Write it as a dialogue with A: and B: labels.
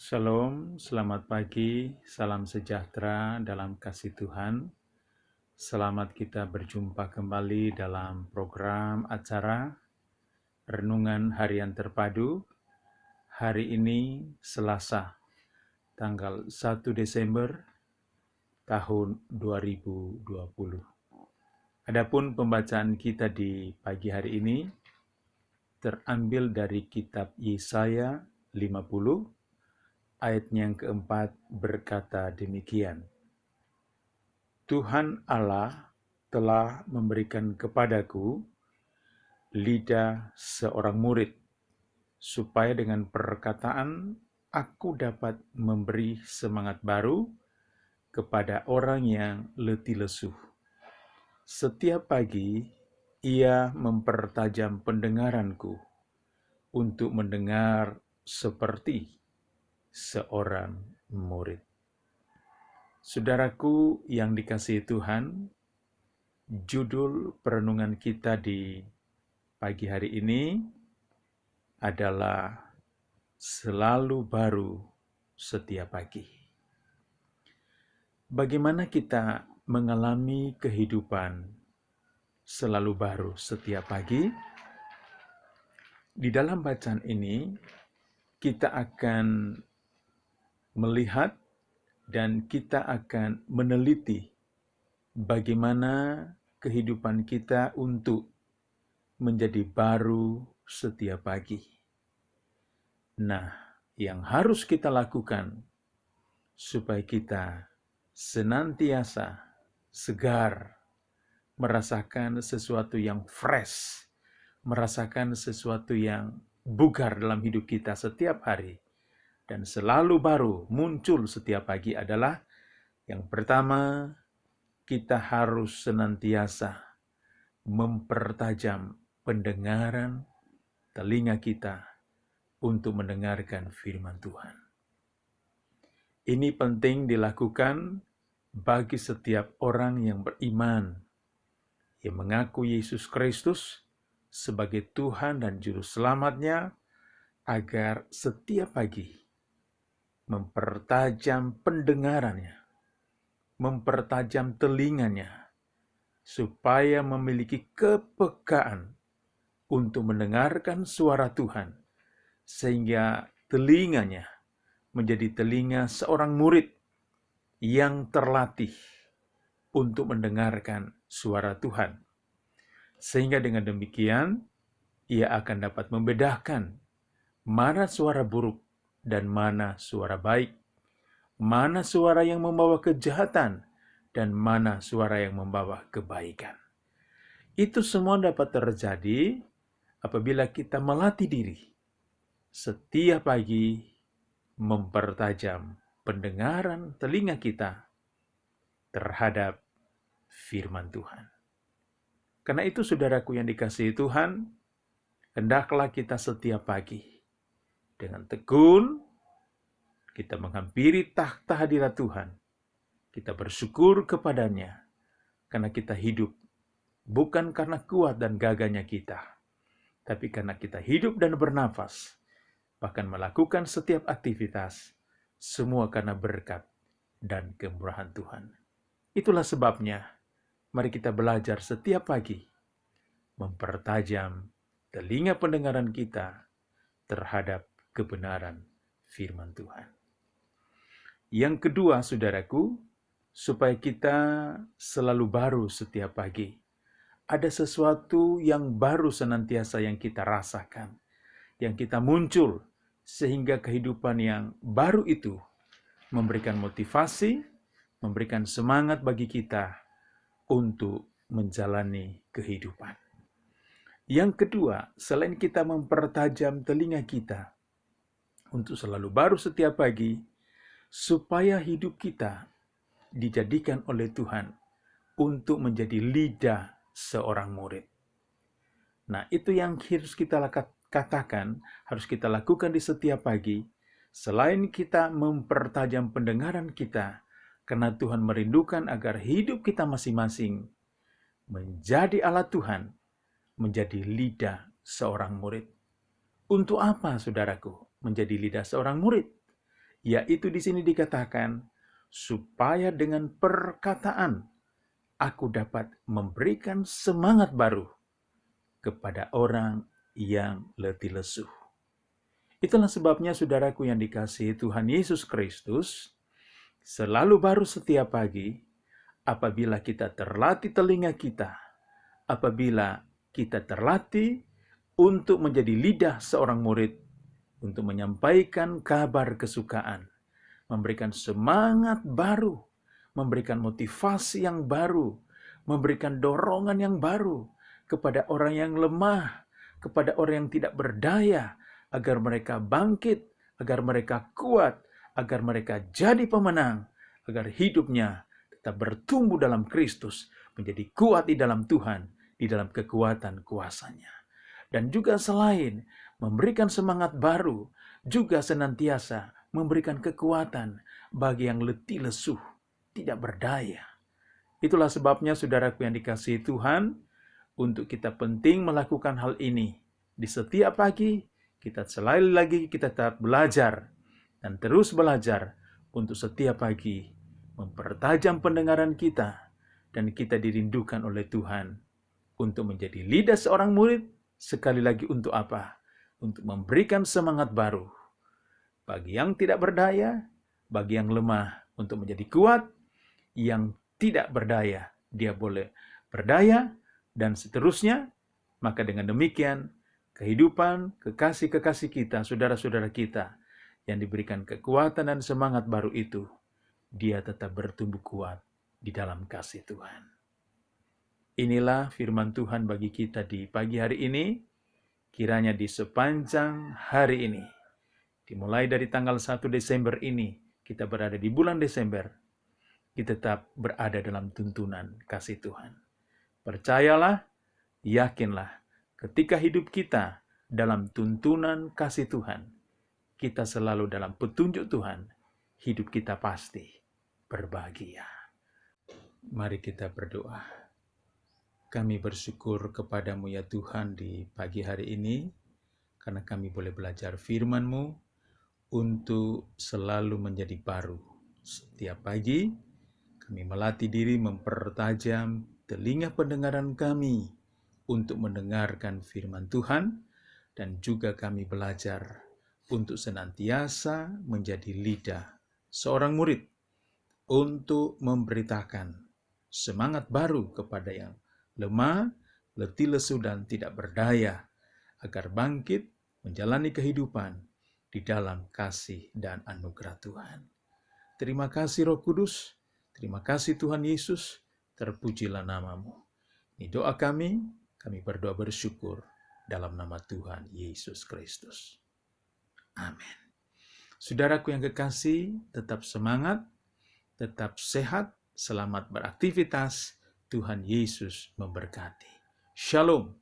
A: Shalom, selamat pagi, salam sejahtera dalam kasih Tuhan. Selamat kita berjumpa kembali dalam program acara Renungan Harian Terpadu. Hari ini Selasa, tanggal 1 Desember tahun 2020. Adapun pembacaan kita di pagi hari ini terambil dari kitab Yesaya 50, ayatnya yang keempat berkata demikian. Tuhan Allah telah memberikan kepadaku lidah seorang murid, supaya dengan perkataan aku dapat memberi semangat baru kepada orang yang letih lesu. Setiap pagi ia mempertajam pendengaranku untuk mendengar seperti seorang murid. Saudaraku yang dikasihi Tuhan, judul perenungan kita di pagi hari ini adalah selalu baru setiap pagi. Bagaimana kita mengalami kehidupan selalu baru setiap pagi? Di dalam bacaan ini kita akan melihat dan kita akan meneliti bagaimana kehidupan kita untuk menjadi baru setiap pagi. Nah, yang harus kita lakukan supaya kita senantiasa segar, merasakan sesuatu yang fresh, merasakan sesuatu yang bugar dalam hidup kita setiap hari, dan selalu baru muncul setiap pagi adalah yang pertama, kita harus senantiasa mempertajam pendengaran telinga kita untuk mendengarkan firman Tuhan. Ini penting dilakukan bagi setiap orang yang beriman, yang mengaku Yesus Kristus sebagai Tuhan dan Juru Selamatnya, agar setiap pagi mempertajam pendengarannya, mempertajam telinganya, supaya memiliki kepekaan untuk mendengarkan suara Tuhan, sehingga telinganya menjadi telinga seorang murid yang terlatih untuk mendengarkan suara Tuhan. Sehingga dengan demikian, ia akan dapat membedakan mana suara buruk dan mana suara baik, mana suara yang membawa kejahatan dan mana suara yang membawa kebaikan. Itu semua dapat terjadi apabila kita melatih diri setiap pagi mempertajam pendengaran telinga kita terhadap firman Tuhan. Karena itu, saudaraku yang dikasihi Tuhan, hendaklah kita setiap pagi dengan tekun kita menghampiri takhta hadirat Tuhan. Kita bersyukur kepadanya karena kita hidup bukan karena kuat dan gagahnya kita, tapi karena kita hidup dan bernafas, bahkan melakukan setiap aktivitas, semua karena berkat dan kemurahan Tuhan. Itulah sebabnya, mari kita belajar setiap pagi, mempertajam telinga pendengaran kita terhadap kebenaran firman Tuhan. Yang kedua, saudaraku, supaya kita selalu baru setiap pagi, ada sesuatu yang baru senantiasa yang kita rasakan, yang kita muncul, sehingga kehidupan yang baru itu memberikan motivasi, memberikan semangat bagi kita untuk menjalani kehidupan. Yang kedua, selain kita mempertajam telinga kita untuk selalu baru setiap pagi, supaya hidup kita dijadikan oleh Tuhan untuk menjadi lidah seorang murid. Nah, itu yang harus kita katakan, harus kita lakukan di setiap pagi. Selain kita mempertajam pendengaran kita, karena Tuhan merindukan agar hidup kita masing-masing menjadi alat Tuhan, menjadi lidah seorang murid. Untuk apa, saudaraku, menjadi lidah seorang murid? yaitu di sini dikatakan, supaya dengan perkataan aku dapat memberikan semangat baru kepada orang yang letih lesu. Itulah sebabnya saudaraku yang dikasihi Tuhan Yesus Kristus, selalu baru setiap pagi apabila kita terlatih telinga kita, apabila kita terlatih untuk menjadi lidah seorang murid, untuk menyampaikan kabar kesukaan, memberikan semangat baru, memberikan motivasi yang baru, memberikan dorongan yang baru kepada orang yang lemah, kepada orang yang tidak berdaya, agar mereka bangkit, agar mereka kuat, agar mereka jadi pemenang, agar hidupnya tetap bertumbuh dalam Kristus, menjadi kuat di dalam Tuhan, di dalam kekuatan kuasa-Nya. Dan juga selain memberikan semangat baru, juga senantiasa memberikan kekuatan bagi yang letih lesu, tidak berdaya. Itulah sebabnya saudaraku yang dikasihi Tuhan, untuk kita penting melakukan hal ini. Di setiap pagi, kita sekali lagi kita tetap belajar dan terus belajar untuk setiap pagi mempertajam pendengaran kita, dan kita dirindukan oleh Tuhan untuk menjadi lidah seorang murid. Sekali lagi untuk apa? Untuk memberikan semangat baru bagi yang tidak berdaya, bagi yang lemah untuk menjadi kuat, yang tidak berdaya dia boleh berdaya, dan seterusnya. Maka dengan demikian kehidupan kekasih-kekasih kita, saudara-saudara kita yang diberikan kekuatan dan semangat baru itu, dia tetap bertumbuh kuat di dalam kasih Tuhan. Inilah firman Tuhan bagi kita di pagi hari ini. Kiranya di sepanjang hari ini, dimulai dari tanggal 1 Desember ini, kita berada di bulan Desember, kita tetap berada dalam tuntunan kasih Tuhan. Percayalah, yakinlah, ketika hidup kita dalam tuntunan kasih Tuhan, kita selalu dalam petunjuk Tuhan, hidup kita pasti berbahagia. Mari kita berdoa. Kami bersyukur kepadamu ya Tuhan di pagi hari ini, karena kami boleh belajar firman-Mu untuk selalu menjadi baru. Setiap pagi, kami melatih diri mempertajam telinga pendengaran kami untuk mendengarkan firman Tuhan, dan juga kami belajar untuk senantiasa menjadi lidah seorang murid untuk memberitakan semangat baru kepada yang lemah, letih lesu, dan tidak berdaya, agar bangkit menjalani kehidupan di dalam kasih dan anugerah Tuhan. Terima kasih Roh Kudus, terima kasih Tuhan Yesus, terpujilah nama-Mu. Ini doa kami berdoa bersyukur dalam nama Tuhan Yesus Kristus. Amin. Saudaraku yang kekasih, tetap semangat, tetap sehat, selamat beraktivitas. Tuhan Yesus memberkati. Shalom.